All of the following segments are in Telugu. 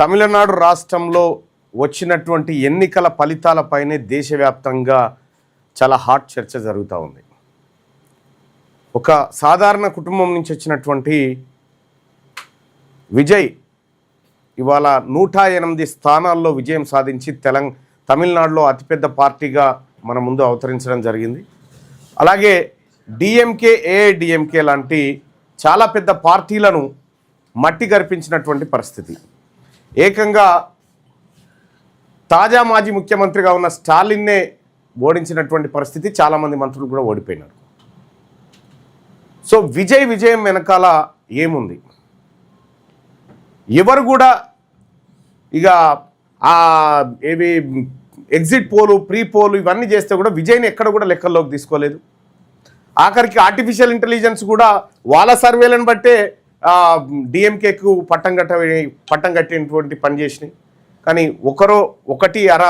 తమిళనాడు రాష్ట్రంలో వచ్చినటువంటి ఎన్నికల ఫలితాలపైనే దేశవ్యాప్తంగా చాలా హాట్ చర్చ జరుగుతూ ఉంది. ఒక సాధారణ కుటుంబం నుంచి వచ్చినటువంటి విజయ్ ఇవాళ 108 స్థానాల్లో విజయం సాధించి తమిళనాడులో అతిపెద్ద పార్టీగా మన ముందు అవతరించడం జరిగింది. అలాగే డిఎంకే, ఏఐడిఎంకే లాంటి చాలా పెద్ద పార్టీలను మట్టి గర్పించినటువంటి పరిస్థితి. ఏకంగా తాజా మాజీ ముఖ్యమంత్రిగా ఉన్న స్టాలిన్నే ఓడించినటువంటి పరిస్థితి. చాలామంది మంత్రులు కూడా ఓడిపోయినారు. సో విజయం వెనకాల ఏముంది? ఎవరు కూడా ఇక ఏవి ఎగ్జిట్ పోలు, ప్రీ పోలు ఇవన్నీ చేస్తే కూడా విజయ్ని ఎక్కడ కూడా లెక్కల్లోకి తీసుకోలేదు. ఆఖరికి ఆర్టిఫిషియల్ ఇంటెలిజెన్స్ కూడా వాళ్ళ సర్వేలను బట్టే డిఎంకేకు పట్టం కట్టినటువంటి పని చేసినాయి. కానీ ఒకటి అర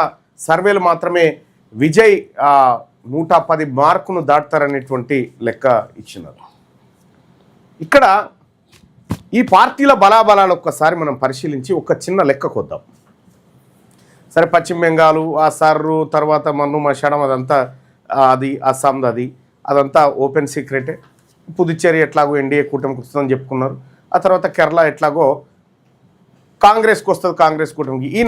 సర్వేలు మాత్రమే విజయ్ 110 మార్కును దాటుతారనేటువంటి లెక్క ఇచ్చినారు. ఇక్కడ ఈ పార్టీల బలాబలాలు ఒక్కసారి మనం పరిశీలించి ఒక చిన్న లెక్కకు వద్దాం. సరే, పశ్చిమ బెంగాల్, ఆసారు, తర్వాత మన్ను మషాడం అదంతా అది అస్సాంది అదంతా ఓపెన్ సీక్రెటే. పుదుచ్చేరి ఎట్లాగో ఎన్డీఏ కూటమికి వస్తుందని చెప్పుకున్నారు. ఆ తర్వాత కేరళ ఎట్లాగో కాంగ్రెస్కి వస్తుంది, కాంగ్రెస్ కూటమికి. ఈ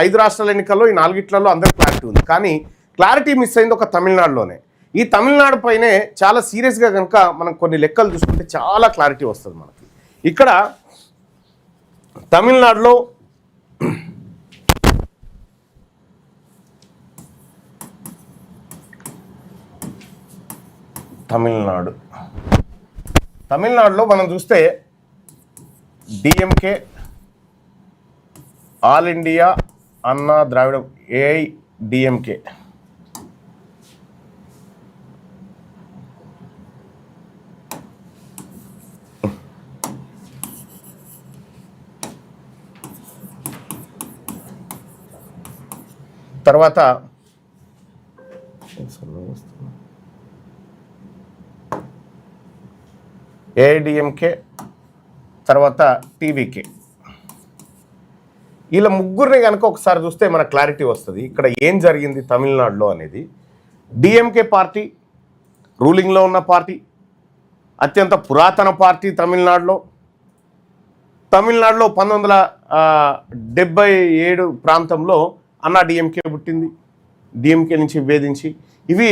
5 రాష్ట్రాల ఎన్నికల్లో ఈ 4 అందరికి క్లారిటీ ఉంది. కానీ క్లారిటీ మిస్ అయింది ఒక తమిళనాడులోనే. ఈ తమిళనాడు పైనే చాలా సీరియస్గా కనుక మనం కొన్ని లెక్కలు చూసుకుంటే చాలా క్లారిటీ వస్తుంది మనకి. ఇక్కడ తమిళనాడులో తమిళనాడులో మనం చూస్తే డిఎంకే, ఆల్ ఇండియా అన్నా ద్రావిడ, ఏఐడిఎంకే, తర్వాత ఏఐడిఎంకే, తర్వాత టీవీకే. వీళ్ళ ముగ్గురిని కనుక ఒకసారి చూస్తే మన క్లారిటీ వస్తుంది ఇక్కడ ఏం జరిగింది తమిళనాడులో అనేది. డిఎంకే పార్టీ రూలింగ్లో ఉన్న పార్టీ, అత్యంత పురాతన పార్టీ తమిళనాడులో 1977 ప్రాంతంలో అన్నా డిఎంకే పుట్టింది. డిఎంకే నుంచి విభేదించి ఇవి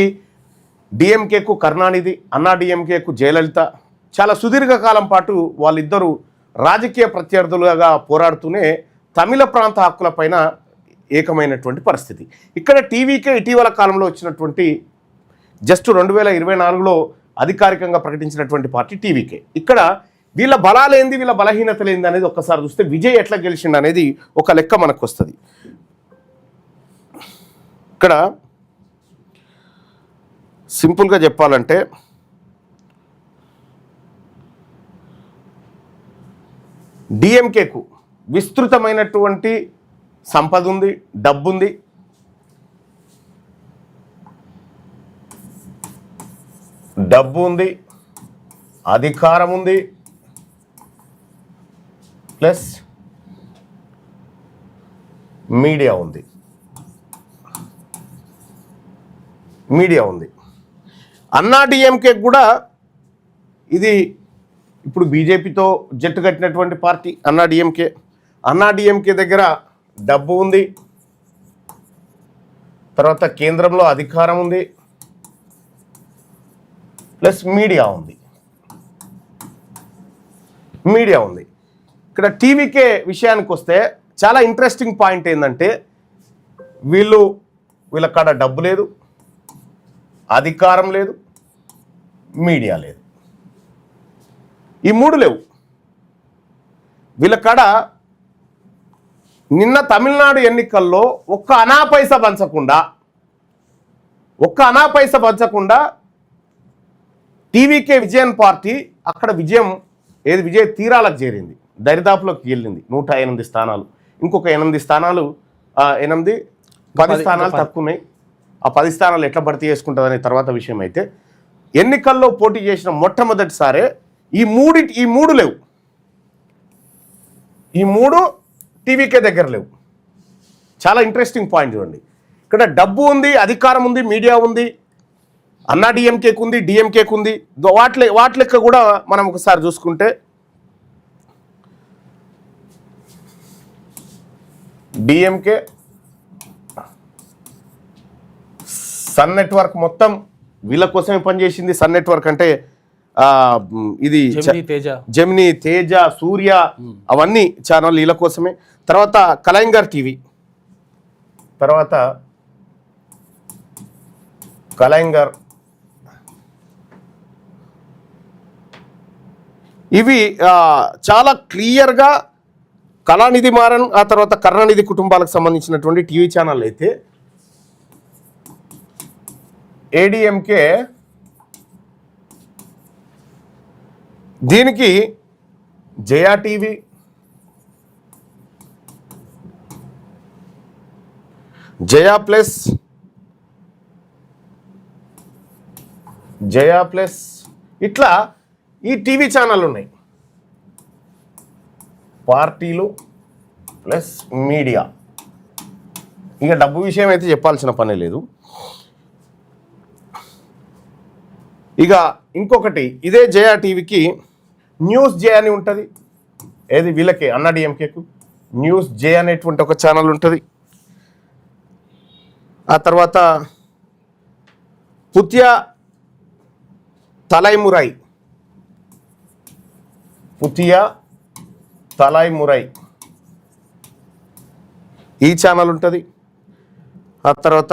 డిఎంకేకు కరుణానిధి, అన్నా డిఎంకేకు జయలలిత చాలా సుదీర్ఘకాలం పాటు వాళ్ళిద్దరూ రాజకీయ ప్రత్యర్థులుగా పోరాడుతూనే తమిళ ప్రాంత హక్కులపైన ఏకమైనటువంటి పరిస్థితి. ఇక్కడ టీవీకే ఇటీవల కాలంలో వచ్చినటువంటి జస్ట్ 2024లో అధికారికంగా ప్రకటించినటువంటి పార్టీ టీవీకే. ఇక్కడ వీళ్ళ బలాలేంది, వీళ్ళ బలహీనతలు ఏంది అనేది ఒక్కసారి చూస్తే విజయ్ ఎట్లా గెలిచిండు అనేది ఒక లెక్క మనకు వస్తుంది. ఇక్కడ సింపుల్గా చెప్పాలంటే డిఎంకేకు విస్తృతమైనటువంటి సంపద ఉంది, డబ్బు ఉంది. అధికారం ఉంది, ప్లస్ మీడియా ఉంది. అన్నా డిఎంకే కూడా ఇది ఇప్పుడు బీజేపీతో జట్టు కట్టినటువంటి పార్టీ అన్నా డిఎంకే దగ్గర డబ్బు ఉంది, తర్వాత కేంద్రంలో అధికారం ఉంది, ప్లస్ మీడియా ఉంది. ఇక్కడ టీవీకే విషయానికి వస్తే చాలా ఇంట్రెస్టింగ్ పాయింట్ ఏంటంటే వీళ్ళ కాడ డబ్బు లేదు, అధికారం లేదు, మీడియా లేదు. ఈ 3 లేవు వీళ్ళ కాడ. నిన్న తమిళనాడు ఎన్నికల్లో ఒక్క అనా పైసా పంచకుండా టీవీకే విజయన్ పార్టీ అక్కడ విజయ తీరాలకు చేరింది, దరిదాపులోకి వెళ్ళింది. 108 స్థానాలు, ఇంకొక 8 స్థానాలు 10 స్థానాలు తక్కువ ఉన్నాయి. ఆ 10 స్థానాలు ఎట్లా భర్తీ చేసుకుంటుందనే తర్వాత విషయం అయితే, ఎన్నికల్లో పోటీ చేసిన మొట్టమొదటిసారే ఈ 3 లేవు. ఈ 3 టీవీకే దగ్గర లేవు. చాలా ఇంట్రెస్టింగ్ పాయింట్ చూడండి. ఇక్కడ డబ్బు ఉంది, అధికారం ఉంది, మీడియా ఉంది, అన్నా డిఎంకేకు ఉంది, డిఎంకేకు ఉంది. వాటి లెక్క కూడా మనం ఒకసారి చూసుకుంటే డిఎంకే సన్ నెట్వర్క్ మొత్తం వీళ్ళ కోసమే పనిచేసింది. సన్ నెట్వర్క్ అంటే ఇది జెమినీ, తేజ, సూర్య అవన్నీ ఛానల్ వీళ్ళ కోసమే. తర్వాత కలైంగర్ టీవీ, తర్వాత కలైంగర్, ఇవి చాలా క్లియర్గా కళానిధి మారన్, ఆ తర్వాత కరుణానిధి కుటుంబాలకు సంబంధించినటువంటి టీవీ ఛానల్ అయితే ఏడిఎంకే దీనికి జయా టీవీ, జయా ప్లస్, ఇట్లా ఈ టీవీ ఛానల్ ఉన్నాయి. పార్టీలు ప్లస్ మీడియా. ఇక డబ్బు విషయం అయితే చెప్పాల్సిన పని లేదు. ఇక ఇంకొకటి ఇదే జయా టీవీకి న్యూస్ జే అని ఉంటుంది. ఏది వీళ్ళకే అన్నా డిఎంకేకు న్యూస్ జే అనేటువంటి ఒక ఛానల్ ఉంటుంది. ఆ తర్వాత పుత్యా తలైమురై, ఈ ఛానల్ ఉంటుంది. ఆ తర్వాత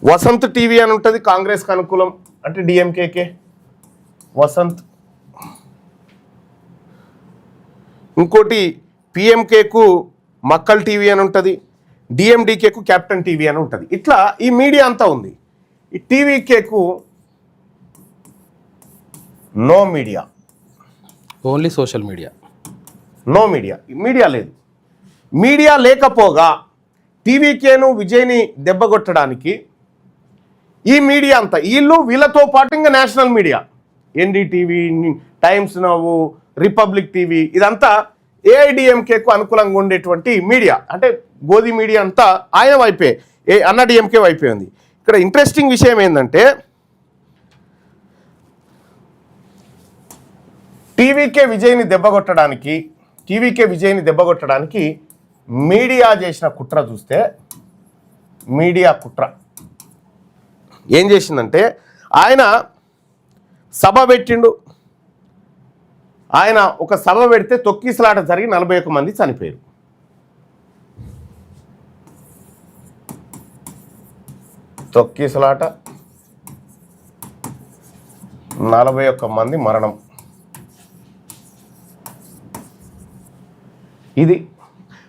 వసంత్ టీవీ అని ఉంటుంది, కాంగ్రెస్కి అనుకూలం అంటే డిఎంకేకే వసంత్. ఇంకోటి పిఎంకేకు మక్కల్ టీవీ అని ఉంటుంది, డిఎండికేకు క్యాప్టెన్ టీవీ అని ఉంటుంది. ఇట్లా ఈ మీడియా అంతా ఉంది. ఈ టీవీకేకు no media, only social media, no media లేదు. మీడియా లేకపోగా టీవీకేను విజయ్ని దెబ్బగొట్టడానికి ఈ మీడియా అంతా వీళ్ళతో పాటు ఇంకా national media NDTV, times now, republic TV, ఇదంతా ఏఐడిఎంకేకు అనుకూలంగా ఉండేటువంటి మీడియా. అంటే గోధి మీడియా అంతా ఆయన వైపే, అన్నా డిఎంకే వైపే ఉంది. ఇక్కడ ఇంట్రెస్టింగ్ విషయం ఏంటంటే టీవీకే విజయ్ని దెబ్బగొట్టడానికి మీడియా చేసిన కుట్ర చూస్తే, మీడియా కుట్ర ఏం చేసిందంటే ఆయన సభ పెట్టిండు. ఆయన ఒక సభ పెడితే తొక్కిసలాట జరిగి 41 మంది చనిపోయారు. తొక్కిసలాట 41 మంది మరణం. ఇది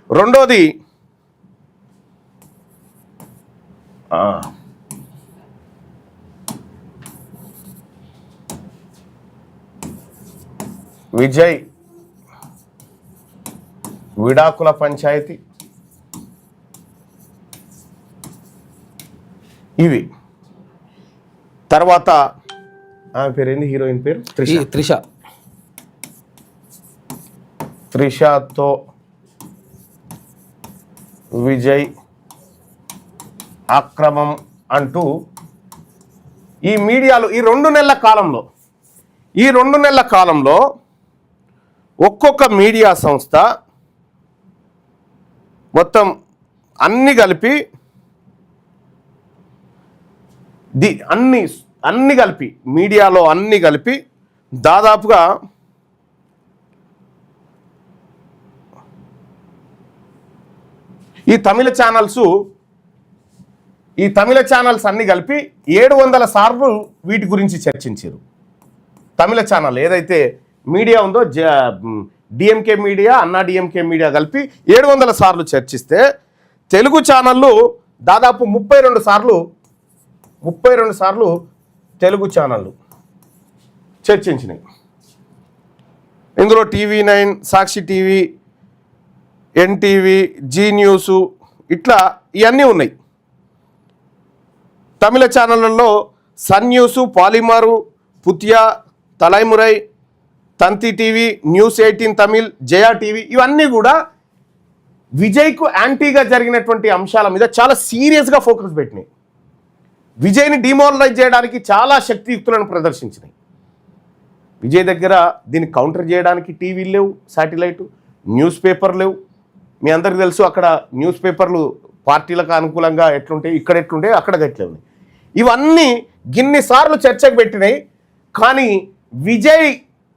రెండోది. విజయ్ విడాకుల పంచాయతీ, ఇవి. తర్వాత ఆమె పేరు ఏంది, హీరోయిన్ పేరు త్రిషతో విజయ్ అక్రమం అంటూ ఈ మీడియాలో ఈ 2 నెలల కాలంలో ఒక్కొక్క మీడియా సంస్థ మొత్తం అన్ని కలిపి మీడియాలో అన్ని కలిపి దాదాపుగా ఈ తమిళ ఛానల్స్ అన్ని కలిపి 700 సార్లు వీటి గురించి చర్చించారు. తమిళ ఛానల్ ఏదైతే మీడియా ఉందో డిఎంకే మీడియా, అన్నా డిఎంకే మీడియా కలిపి 700 సార్లు చర్చిస్తే తెలుగు ఛానళ్ళు దాదాపు 32 సార్లు తెలుగు ఛానళ్ళు చర్చించినాయి. ఇందులో TV nine, Sakshi TV, NTV, Zee News, ఇట్లా ఇవన్నీ ఉన్నాయి. తమిళ ఛానళ్ళల్లో Sun News, Polimer, Puthiya, Thalaimurai, Thanthi TV, news 18 Tamil, Jaya TV ఇవన్నీ కూడా విజయ్కు యాంటీగా జరిగినటువంటి అంశాల మీద చాలా సీరియస్గా ఫోకస్ పెట్టినాయి. విజయ్ని డిమోరలైజ్ చేయడానికి చాలా శక్తియుక్తులను ప్రదర్శించినాయి. విజయ్ దగ్గర దీన్ని కౌంటర్ చేయడానికి టీవీలు లేవు, శాటిలైట్ న్యూస్ పేపర్ లేవు. మీ అందరికీ తెలుసు అక్కడ న్యూస్ పేపర్లు పార్టీలకు అనుకూలంగా ఎట్లుంటాయి, ఇక్కడ ఎట్లుంటాయి, అక్కడ ఎట్లే ఉన్నాయి. ఇవన్నీ గిన్నిసార్లు చర్చకు పెట్టినాయి. కానీ విజయ్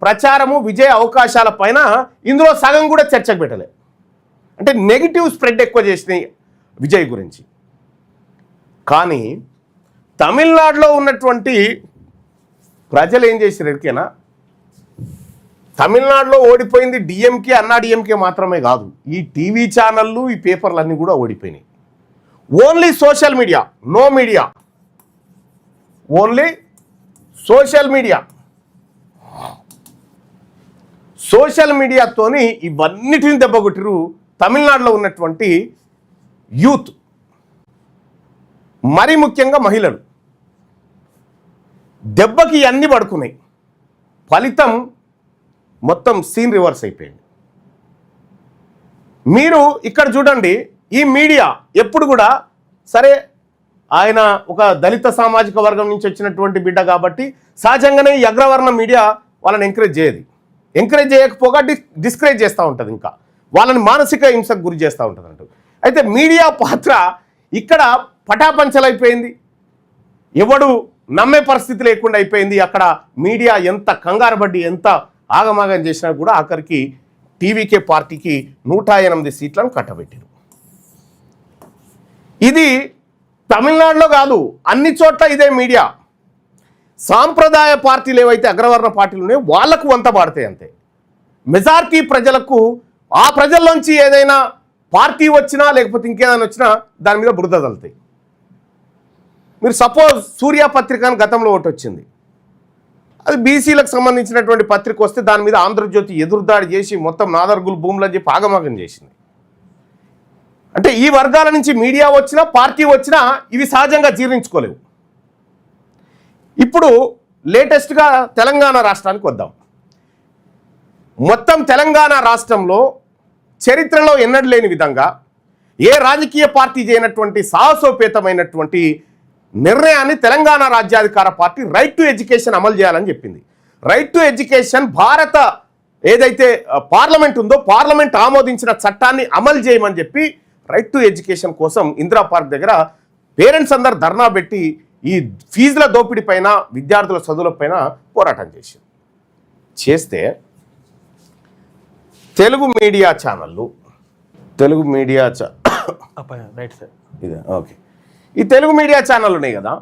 ప్రచారము, విజయ్ అవకాశాల పైన ఇందులో సగం కూడా చర్చకు పెట్టలే. అంటే నెగిటివ్ స్ప్రెడ్ ఎక్కువ చేసినాయి విజయ్ గురించి. కానీ తమిళనాడులో ఉన్నటువంటి ప్రజలు ఏం చేశారు ఎరికేనా? తమిళనాడులో ఓడిపోయింది డిఎంకే, అన్నా డిఎంకే మాత్రమే కాదు, ఈ టీవీ ఛానళ్ళు, ఈ పేపర్లు అన్నీ కూడా ఓడిపోయినాయి. Only social media, no media, only social media. Social మీడియాతోని ఇవన్నిటిని దెబ్బకొట్టిరు తమిళనాడులో ఉన్నటువంటి యూత్, మరి ముఖ్యంగా మహిళలు. దెబ్బకి అన్నీ పడుకున్నాయి. ఫలితం మొత్తం సీన్ రివర్స్ అయిపోయింది. మీరు ఇక్కడ చూడండి, ఈ మీడియా ఎప్పుడు కూడా సరే ఆయన ఒక దళిత సామాజిక వర్గం నుంచి వచ్చినటువంటి బిడ్డ కాబట్టి సహజంగానే ఈ అగ్రవర్ణ మీడియా వాళ్ళని ఎంకరేజ్ చేయదు. ఎంకరేజ్ చేయకపోగా డిస్కరేజ్ చేస్తూ ఉంటుంది, ఇంకా వాళ్ళని మానసిక హింసకు గురి చేస్తూ ఉంటుంది అంటూ. అయితే మీడియా పాత్ర ఇక్కడ పటాపంచలైపోయింది. ఎవడు నమ్మే పరిస్థితి లేకుండా అయిపోయింది. అక్కడ మీడియా ఎంత కంగారు పడ్డి, ఎంత ఆగమాగం చేసినా కూడా ఆఖరికి టీవీకే పార్టీకి 108 సీట్లను కట్టబెట్టారు. ఇది తమిళనాడులో కాదు, అన్ని చోట్ల ఇదే మీడియా. సాంప్రదాయ పార్టీలు ఏవైతే అగ్రవర్ణ పార్టీలు ఉన్నాయో వాళ్లకు వంత పాడతాయి అంతే. మెజారిటీ ప్రజలకు ఆ ప్రజల్లోంచి ఏదైనా పార్టీ వచ్చినా లేకపోతే ఇంకేదైనా వచ్చినా దాని మీద బురద తగులుతాయి. మీరు సపోజ్ సూర్య పత్రిక అని గతంలో ఒకటి వచ్చింది, అది బీసీలకు సంబంధించినటువంటి పత్రిక వస్తే దాని మీద ఆంధ్రజ్యోతి ఎదురుదాడి చేసి మొత్తం నాదర్గులు భూములని చెప్పి ఆగమాగం చేసింది. అంటే ఈ వర్గాల నుంచి మీడియా వచ్చినా పార్టీ వచ్చినా ఇవి సహజంగా జీర్ణించుకోలేవు. ఇప్పుడు లేటెస్ట్గా తెలంగాణ రాష్ట్రానికి వద్దాం. మొత్తం తెలంగాణ రాష్ట్రంలో చరిత్రలో ఎన్నడూ లేని విధంగా ఏ రాజకీయ పార్టీ చేయనటువంటి సాహసోపేతమైనటువంటి నిర్ణయాన్ని తెలంగాణ రాజ్యాధికార పార్టీ రైట్ టు ఎడ్యుకేషన్ అమలు చేయాలని చెప్పింది. రైట్ టు ఎడ్యుకేషన్ భారత ఏదైతే పార్లమెంట్ ఉందో పార్లమెంట్ ఆమోదించిన చట్టాన్ని అమలు చేయమని చెప్పి రైట్ టు ఎడ్యుకేషన్ కోసం ఇందిరా పార్క్ దగ్గర పేరెంట్స్ అందరు ధర్నా పెట్టి ఈ ఫీజుల దోపిడీ పైన, విద్యార్థుల చదువుల పైన పోరాటం చేస్తే తెలుగు మీడియా ఛానళ్ళు, తెలుగు మీడియా రైట్ సార్ ఇదే ఓకే, ఈ తెలుగు మీడియా ఛానల్ ఉన్నాయి కదా,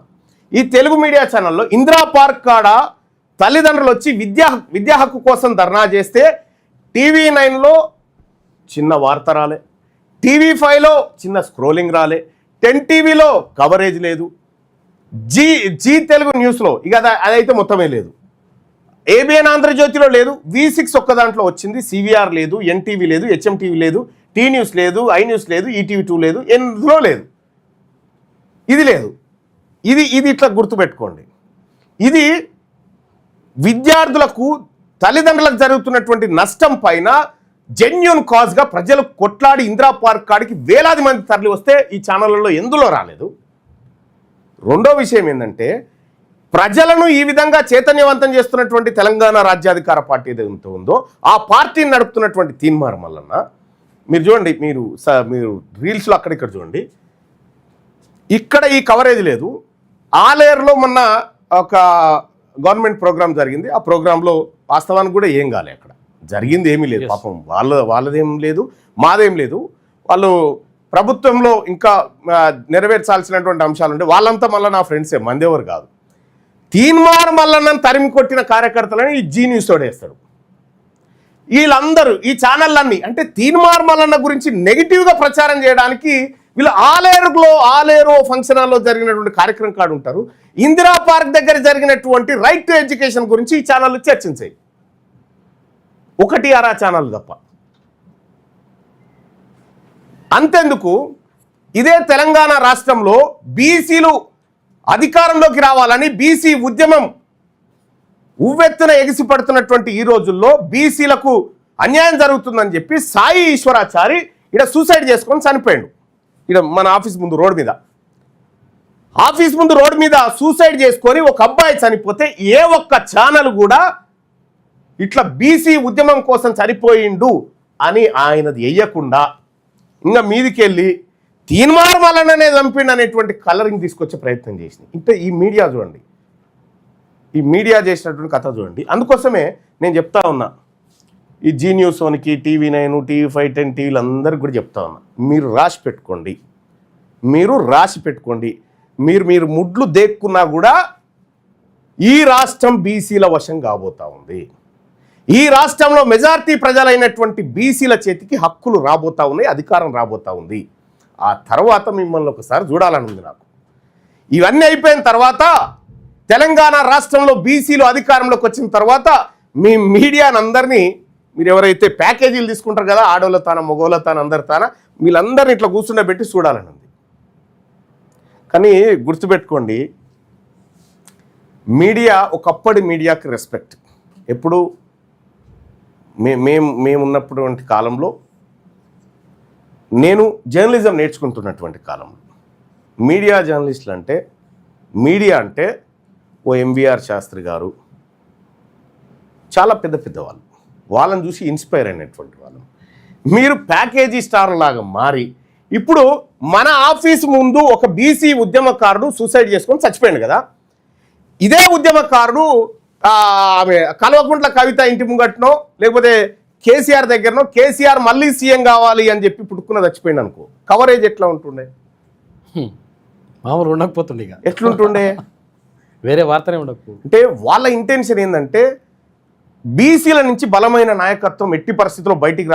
ఈ తెలుగు మీడియా ఛానల్లో ఇందిరా పార్క్ కాడ తల్లిదండ్రులు వచ్చి విద్యా హక్కు కోసం ధర్నా చేస్తే TV9లో చిన్న వార్త రాలే, TV5లో చిన్న స్క్రోలింగ్ రాలే, 10 టీవీలో కవరేజ్ లేదు, జీ తెలుగు న్యూస్లో ఇక అదైతే మొత్తమే లేదు, ABN ఆంధ్రజ్యోతిలో లేదు, V6 ఒక్క దాంట్లో వచ్చింది, CVR లేదు, NTV లేదు, HMTV లేదు, T న్యూస్ లేదు, I న్యూస్ లేదు, ETV2 లేదు, ఎందులో లేదు, ఇది లేదు. ఇది ఇట్లా గుర్తుపెట్టుకోండి. ఇది విద్యార్థులకు, తల్లిదండ్రులకు జరుగుతున్నటువంటి నష్టం పైన జెన్యూన్ కాజ్గా ప్రజలు కొట్లాడి ఇందిరా పార్క్ కాడికి వేలాది మంది తరలి వస్తే ఈ ఛానళ్ళలో ఎందులో రాలేదు. రెండో విషయం ఏంటంటే, ప్రజలను ఈ విధంగా చైతన్యవంతం చేస్తున్నటువంటి తెలంగాణ రాజ్యాధికార పార్టీ ఏదైతే ఉందో ఆ పార్టీని నడుపుతున్నటువంటి తీన్మార్ మల్లన్న, మీరు చూడండి, మీరు రీల్స్లో అక్కడిక్కడ చూడండి, ఇక్కడ ఈ కవరేజ్ లేదు. ఆలేరులో మొన్న ఒక గవర్నమెంట్ ప్రోగ్రామ్ జరిగింది. ఆ ప్రోగ్రాంలో వాస్తవానికి కూడా ఏం కాలే, అక్కడ జరిగింది ఏమీ లేదు. పాపం వాళ్ళదేం లేదు, మాదేం లేదు. వాళ్ళు ప్రభుత్వంలో ఇంకా నెరవేర్చాల్సినటువంటి అంశాలు ఉంటే వాళ్ళంతా మళ్ళీ నా ఫ్రెండ్సే, మందెవరు కాదు. తీన్మార్ మల్లన్నను తరిమి కొట్టిన కార్యకర్తలని ఈ జీ న్యూస్ తోడేస్తాడు. వీళ్ళందరూ ఈ ఛానళ్ళన్నీ అంటే తీన్మార్ మల్లన్న గురించి నెగిటివ్గా ప్రచారం చేయడానికి వీళ్ళు ఆలేరు ఫంక్షన్ హాల్లో జరిగినటువంటి కార్యక్రమం కాడు ఉంటారు. ఇందిరా పార్క్ దగ్గర జరిగినటువంటి రైట్ టు ఎడ్యుకేషన్ గురించి ఈ ఛానళ్ళు చర్చించాయి, ఒకటి అరా ఛానల్ తప్ప. అంతెందుకు, ఇదే తెలంగాణ రాష్ట్రంలో బీసీలు అధికారంలోకి రావాలని బీసీ ఉద్యమం ఉవ్వెత్తున ఎగిసిపడుతున్నటువంటి ఈ రోజుల్లో బీసీలకు అన్యాయం జరుగుతుందని చెప్పి సాయి ఈశ్వరాచారి ఇక్కడ సూసైడ్ చేసుకొని చనిపోయాడు. ఇక్కడ మన ఆఫీస్ ముందు రోడ్డు మీద సూసైడ్ చేసుకొని ఒక అబ్బాయి చనిపోతే ఏ ఒక్క ఛానల్ కూడా ఇట్లా బీసీ ఉద్యమం కోసం చనిపోయిండు అని ఆయనది వేయకుండా ఇంకా మీదికెళ్ళి తీన్మార్ వలననే చంపిండు అనేటువంటి కలరింగ్ తీసుకొచ్చే ప్రయత్నం చేసింది. ఇంకా ఈ మీడియా చూడండి, ఈ మీడియా చేసినటువంటి కథ చూడండి. అందుకోసమే నేను చెప్తా ఉన్నా, ఈ జీ న్యూస్ ఓనికి, TV9, TV5, 10 టీవీలు అందరికి కూడా చెప్తా ఉన్నా, మీరు రాసి పెట్టుకోండి. మీరు ముడ్లు దేక్కున్నా కూడా ఈ రాష్ట్రం బీసీల వశం కాబోతా ఉంది. ఈ రాష్ట్రంలో మెజారిటీ ప్రజలైనటువంటి బీసీల చేతికి హక్కులు రాబోతా ఉన్నాయి, అధికారం రాబోతా ఉంది. ఆ తర్వాత మిమ్మల్ని ఒకసారి చూడాలని ఉంది నాకు. ఇవన్నీ అయిపోయిన తర్వాత తెలంగాణ రాష్ట్రంలో బీసీలు అధికారంలోకి వచ్చిన తర్వాత మీ మీడియాని అందరినీ, మీరు ఎవరైతే ప్యాకేజీలు తీసుకుంటారు కదా, ఆడోళ్ళ తాన మగోళ్ళ తాన అందరి తాన, వీళ్ళందరినీ ఇట్లా కూర్చుండబెట్టి చూడాలని ఉంది. కానీ గుర్తుపెట్టుకోండి, మీడియా ఒకప్పటి మీడియాకి రెస్పెక్ట్. ఎప్పుడు మేమున్నటువంటి కాలంలో, నేను జర్నలిజం నేర్చుకుంటున్నటువంటి కాలంలో మీడియా జర్నలిస్టులు అంటే, మీడియా అంటే ఓ MVR శాస్త్రి గారు, చాలా పెద్దవాళ్ళు, వాళ్ళని చూసి ఇన్స్పైర్ అయినటువంటి వాళ్ళు. మీరు ప్యాకేజీ స్టార్ లాగా మారి ఇప్పుడు మన ఆఫీస్ ముందు ఒక బీసీ ఉద్యమకారుడు సూసైడ్ చేసుకొని చచ్చిపోయాడు కదా, ఇదే ఉద్యమకారుడు ఆమె కల్వకుంట్ల కవిత ఇంటి ముంగట్నో లేకపోతే కేసీఆర్ దగ్గరనో కేసీఆర్ మళ్ళీ సీఎం కావాలి అని చెప్పి పుట్టుకున్న చచ్చిపోయింది అనుకో, కవరేజ్ ఎట్లా ఉంటుండే? మామూలు ఉండకపోతుండే, ఇక ఎట్లుంటుండే? వేరే వార్తనే ఉండకు. అంటే వాళ్ళ ఇంటెన్షన్ ఏంటంటే బీసీల నుంచి బలమైన నాయకత్వం ఎట్టి పరిస్థితుల్లో బయటికి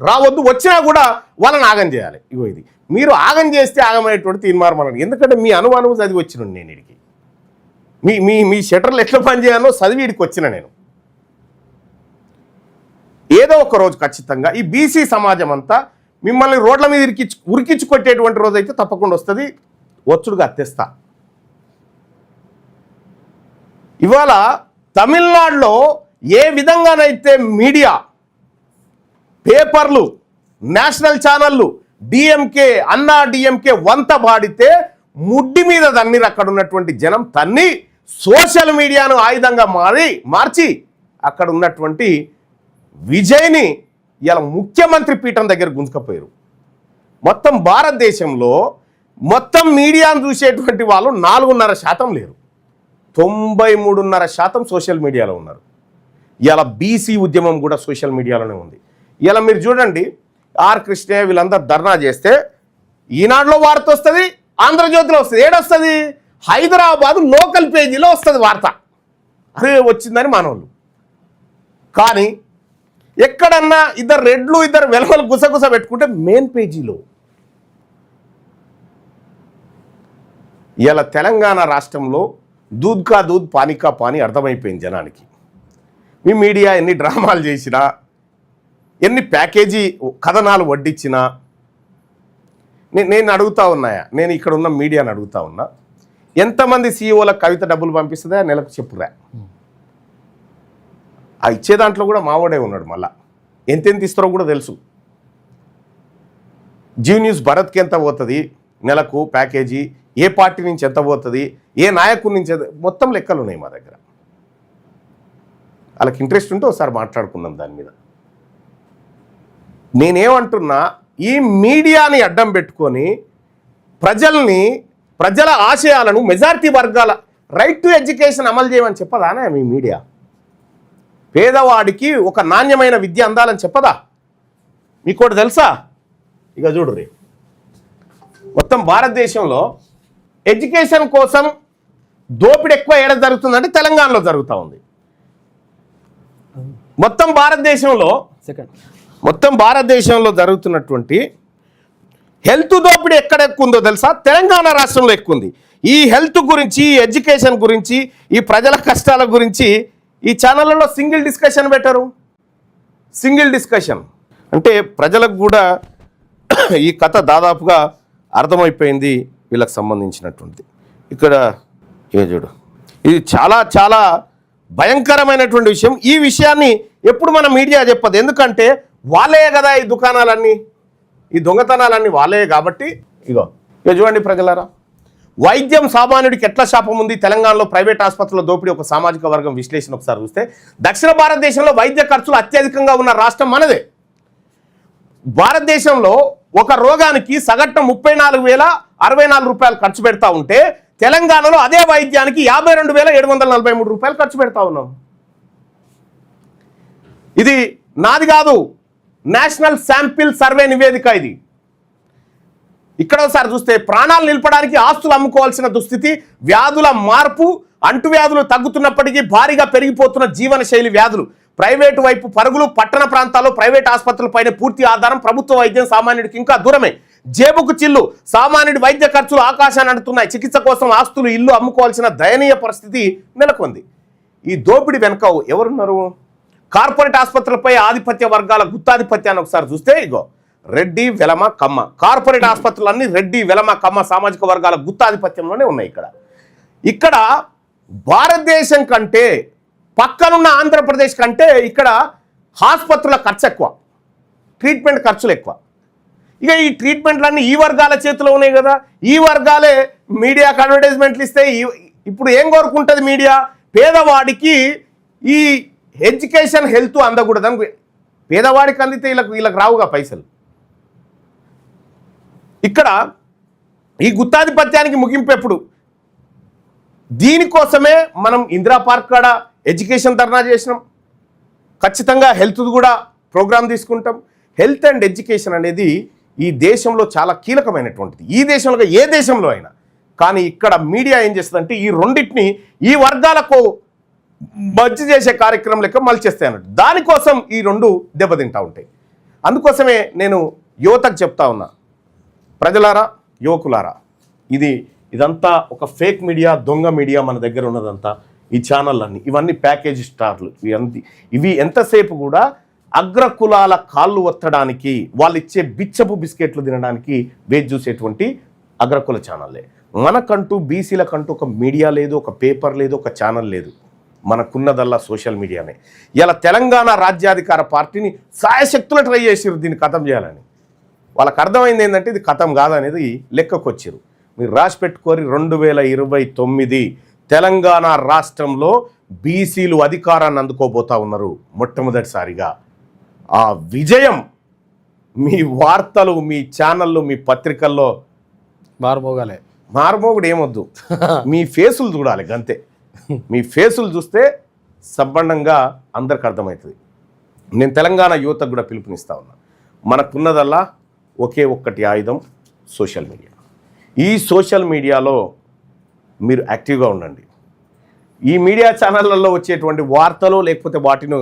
రావద్దు, వచ్చినా కూడా వాళ్ళని ఆగం చేయాలి. ఇగో ఇది మీరు ఆగం చేస్తే ఆగమయ్యేటువంటి తీర్మానం. ఎందుకంటే మీ అనుమానం చదివి వచ్చిన నేను ఇడికి, మీ షటర్లు ఎట్లా పనిచేయాలో చదివి ఇడికి వచ్చిన నేను. ఏదో ఒక రోజు ఖచ్చితంగా ఈ బీసీ సమాజం అంతా మిమ్మల్ని రోడ్ల మీద ఉరికించి కొట్టేటువంటి రోజు అయితే తప్పకుండా వస్తుంది. వచ్చుడుగా తెస్తా. ఇవాళ తమిళనాడులో ఏ విధంగానైతే మీడియా, పేపర్లు, నేషనల్ ఛానళ్ళు డిఎంకే, అన్నా డిఎంకే వంత బాడితే ముడ్డి మీద తన్నీరు అక్కడ ఉన్నటువంటి జనం తన్ని సోషల్ మీడియాను ఆయుధంగా మార్చి అక్కడ ఉన్నటువంటి విజయ్ని ఇలా ముఖ్యమంత్రి పీఠం దగ్గర గుంజుకపోయారు. మొత్తం భారతదేశంలో మొత్తం మీడియాను చూసేటువంటి వాళ్ళు 4.5% లేరు, 93.5% సోషల్ మీడియాలో ఉన్నారు. ఇలా బీసీ ఉద్యమం కూడా సోషల్ మీడియాలోనే ఉంది. ఇలా మీరు చూడండి, ఆర్ కృష్ణయ్య వీళ్ళందరూ ధర్నా చేస్తే ఈనాడులో వార్త వస్తుంది, ఆంధ్రజ్యోతిలో వస్తుంది. ఏడొస్తుంది? హైదరాబాద్ లోకల్ పేజీలో వస్తుంది వార్త, అదే వచ్చిందని మనోళ్ళు. కానీ ఎక్కడన్నా ఇద్దరు రెడ్లు, ఇద్దరు వెలవలు గుసగుస పెట్టుకుంటే మెయిన్ పేజీలో. ఇలా తెలంగాణ రాష్ట్రంలో దూద్ కా దూద్ పానీ కా పానీ అర్థమైపోయింది జనానికి. మీ మీడియా ఎన్ని డ్రామాలు చేసినా, ఎన్ని ప్యాకేజీ కథనాలు వడ్డించినా, నేను అడుగుతా ఉన్నాయా, నేను ఇక్కడ ఉన్న మీడియాని అడుగుతా ఉన్నా, ఎంతమంది సీఈఓలకు కవిత డబ్బులు పంపిస్తుందా నెలకు చెప్పురా? ఆ ఇచ్చే దాంట్లో కూడా మావోడే ఉన్నాడు. మళ్ళా ఎంతెంత ఇస్తారో కూడా తెలుసు. జీ న్యూస్ భరత్కి ఎంత పోతుంది నెలకు ప్యాకేజీ, ఏ పార్టీ నుంచి ఎంత పోతుంది, ఏ నాయకుడి నుంచి మొత్తం లెక్కలు ఉన్నాయి మా దగ్గర. వాళ్ళకి ఇంట్రెస్ట్ ఉంటే ఒకసారి మాట్లాడుకుందాం దాని మీద. నేనేమంటున్నా, ఈ మీడియాని అడ్డం పెట్టుకొని ప్రజల ఆశయాలను, మెజారిటీ వర్గాల రైట్ టు ఎడ్యుకేషన్ అమలు చేయమని చెప్పదానే మీ మీడియా? పేదవాడికి ఒక నాణ్యమైన విద్య అందాలని చెప్పదా? మీకోటి తెలుసా? ఇక చూడుర్రి, మొత్తం భారతదేశంలో ఎడ్యుకేషన్ కోసం దోపిడీ ఎక్కువ ఏడ జరుగుతుందంటే తెలంగాణలో జరుగుతూ ఉంది. మొత్తం భారతదేశంలో జరుగుతున్నటువంటి హెల్త్ దోపిడీ ఎక్కడ ఎక్కువ ఉందో తెలుసా? తెలంగాణ రాష్ట్రంలో ఎక్కువ ఉంది. ఈ హెల్త్ గురించి, ఎడ్యుకేషన్ గురించి, ఈ ప్రజల కష్టాల గురించి ఈ ఛానళ్ళలో సింగిల్ డిస్కషన్ పెట్టరు. సింగిల్ డిస్కషన్ అంటే ప్రజలకు కూడా ఈ కథ దాదాపుగా అర్థమైపోయింది వీళ్ళకి సంబంధించినటువంటిది. ఇక్కడ చూడు, ఇది చాలా చాలా భయంకరమైనటువంటి విషయం. ఈ విషయాన్ని ఎప్పుడు మన మీడియా చెప్పదు, ఎందుకంటే వాళ్ళే కదా ఈ దుకాణాలన్నీ, ఈ దొంగతనాలన్నీ వాళ్ళే కాబట్టి. ఇగో చూడండి ప్రజలారా, వైద్యం సామాన్యుడికి ఎట్లా శాపం ఉంది. తెలంగాణలో ప్రైవేట్ ఆసుపత్రుల దోపిడీ ఒక సామాజిక వర్గం విశ్లేషణ ఒకసారి చూస్తే, దక్షిణ భారతదేశంలో వైద్య ఖర్చులు అత్యధికంగా ఉన్న రాష్ట్రం మనదే. భారతదేశంలో ఒక రోగానికి సగటున 34,064 రూపాయలు ఖర్చు పెడతా ఉంటే, తెలంగాణలో అదే వైద్యానికి 52,743 రూపాయలు ఖర్చు పెడతా ఉన్నాం. ఇది నాది కాదు, నేషనల్ శాంపిల్ సర్వే నివేదిక ఇది. ఇక్కడ ఒకసారి చూస్తే ప్రాణాలు నిలపడానికి ఆస్తులు అమ్ముకోవాల్సిన దుస్థితి, వ్యాధుల మార్పు, అంటువ్యాధులు తగ్గుతున్నప్పటికీ భారీగా పెరిగిపోతున్న జీవనశైలి వ్యాధులు, ప్రైవేటు వైపు పరుగులు, పట్టణ ప్రాంతాల్లో ప్రైవేట్ ఆసుపత్రులపైన పూర్తి ఆధారం, ప్రభుత్వ వైద్యం సామాన్యుడికి ఇంకా దూరమే, జేబుకు చిల్లు, సామాన్యుడి వైద్య ఖర్చులు ఆకాశాన్ని అంటున్నాయి, చికిత్స కోసం ఆస్తులు ఇల్లు అమ్ముకోవాల్సిన దయనీయ పరిస్థితి నెలకొంది. ఈ దోపిడీ వెనుక ఎవరున్నారు? కార్పొరేట్ ఆసుపత్రులపై ఆధిపత్య వర్గాల గుత్తాధిపత్యాన్ని ఒకసారి చూస్తే, ఇగో రెడ్డి, వెలమ, కమ్మ. కార్పొరేట్ ఆసుపత్రులన్నీ రెడ్డి, వెలమ, కమ్మ సామాజిక వర్గాల గుత్తాధిపత్యంలోనే ఉన్నాయి. ఇక్కడ భారతదేశం కంటే పక్కనున్న ఆంధ్రప్రదేశ్ కంటే ఇక్కడ ఆసుపత్రుల ఖర్చు ఎక్కువ, ట్రీట్మెంట్ ఖర్చులు ఎక్కువ. ఇక ఈ ట్రీట్మెంట్లన్నీ ఈ వర్గాల చేతిలో ఉన్నాయి కదా, ఈ వర్గాలే మీడియాకు అడ్వర్టైజ్మెంట్లు ఇస్తే ఇప్పుడు ఏం కోరుకుంటుంది మీడియా? పేదవాడికి ఈ ఎడ్యుకేషన్ హెల్త్ అందకూడదని. పేదవాడికి అందితే వీళ్ళకి రావుగా పైసలు. ఇక్కడ ఈ గుత్తాధిపత్యానికి ముగింపు ఎప్పుడు? దీనికోసమే మనం ఇందిరా పార్క్ కాడ ఎడ్యుకేషన్ ధర్నా చేసినాం, ఖచ్చితంగా హెల్త్ కూడా ప్రోగ్రామ్ తీసుకుంటాం. హెల్త్ అండ్ ఎడ్యుకేషన్ అనేది ఈ దేశంలో చాలా కీలకమైనటువంటిది, ఈ దేశంలో ఏ దేశంలో అయినా. కానీ ఇక్కడ మీడియా ఏం చేస్తుందంటే ఈ రెండింటిని ఈ వర్గాలకు మధ్య చేసే కార్యక్రమం లెక్క మలిచేస్తాయి అన్నట్టు. దానికోసం ఈ రెండు దెబ్బతింటా ఉంటాయి. అందుకోసమే నేను యువతకు చెప్తా ఉన్నా, ప్రజలారా, యువకులారా, ఇదంతా ఒక ఫేక్ మీడియా, దొంగ మీడియా మన దగ్గర ఉన్నదంతా. ఈ ఛానళ్ళన్నీ ఇవన్నీ ప్యాకేజ్ స్టార్లు, ఇవి ఎంతసేపు కూడా అగ్రకులాల కాళ్ళు ఒత్తడానికి, వాళ్ళు ఇచ్చే బిచ్చపు బిస్కెట్లు తినడానికి వేచి చూసేటువంటి అగ్రకుల ఛానల్లే. మనకంటూ బీసీలకంటూ ఒక మీడియా లేదు, ఒక పేపర్ లేదు, ఒక ఛానల్ లేదు. మనకున్నదల్లా సోషల్ మీడియానే. ఇలా తెలంగాణ రాజ్యాధికార పార్టీని సాయశక్తులు ట్రై చేసారు దీన్ని ఖతం చేయాలని. వాళ్ళకి అర్థమైంది ఏంటంటే ఇది ఖతం కాదనేది లెక్కకొచ్చారు. మీరు రాసి పెట్టుకోరి, 2029 తెలంగాణ రాష్ట్రంలో బీసీలు అధికారాన్ని అందుకోబోతా ఉన్నారు మొట్టమొదటిసారిగా. ఆ విజయం మీ వార్తలు, మీ ఛానళ్ళు, మీ పత్రికల్లో మారుమోగాలే. మారుమోగుడు ఏమొద్దు, మీ ఫేసులు చూడాలి అంతే. మీ ఫేసులు చూస్తే సబ్బండంగా అందరికి అర్థమవుతుంది. నేను తెలంగాణ యువతకు కూడా పిలుపునిస్తా ఉన్నా, మనకున్నదల్లా ఒకే ఒక్కటి ఆయుధం, సోషల్ మీడియా. ఈ సోషల్ మీడియాలో మీరు యాక్టివ్గా ఉండండి. ఈ మీడియా ఛానళ్ళల్లో వచ్చేటువంటి వార్తలు లేకపోతే వాటిని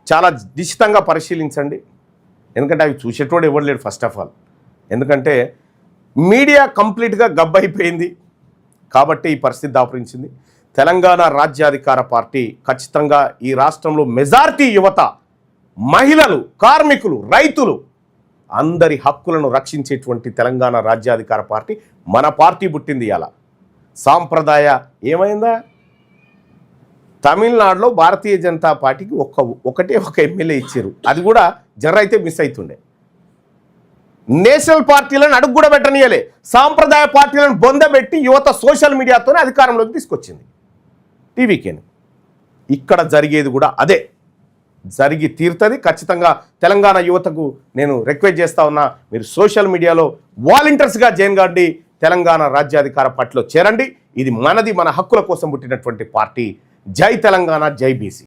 చాలా నిశ్చితంగా పరిశీలించండి. ఎందుకంటే అవి చూసేటోడు ఎవరు లేడు ఫస్ట్ ఆఫ్ ఆల్. ఎందుకంటే మీడియా కంప్లీట్గా గబ్బైపోయింది కాబట్టి ఈ పరిస్థితి దాపురించింది. తెలంగాణ రాజ్యాధికార పార్టీ ఖచ్చితంగా ఈ రాష్ట్రంలో మెజారిటీ యువత, మహిళలు, కార్మికులు, రైతులు అందరి హక్కులను రక్షించేటువంటి తెలంగాణ రాజ్యాధికార పార్టీ మన పార్టీ పుట్టింది. ఇలా సాంప్రదాయ ఏమైందా? తమిళనాడులో భారతీయ జనతా పార్టీకి ఒకటే ఒక ఎమ్మెల్యే ఇచ్చారు, అది కూడా జర్ర అయితే మిస్ అవుతుండే. నేషనల్ పార్టీలను అడుగు కూడా పెట్టనీయలే, సాంప్రదాయ పార్టీలను బొందబెట్టి యువత సోషల్ మీడియాతోనే అధికారంలోకి తీసుకొచ్చింది టీవీకేని. ఇక్కడ జరిగేది కూడా అదే జరిగి తీరుతుంది. ఖచ్చితంగా తెలంగాణ యువతకు నేను రిక్వెస్ట్ చేస్తా ఉన్నా, మీరు సోషల్ మీడియాలో వాలంటీర్స్గా జాయిన్ కాండి, తెలంగాణ రాజ్యాధికార పార్టీలో చేరండి. ఇది మనది, మన హక్కుల కోసం పుట్టినటువంటి పార్టీ. జై తెలంగాణ, జై బీసీ.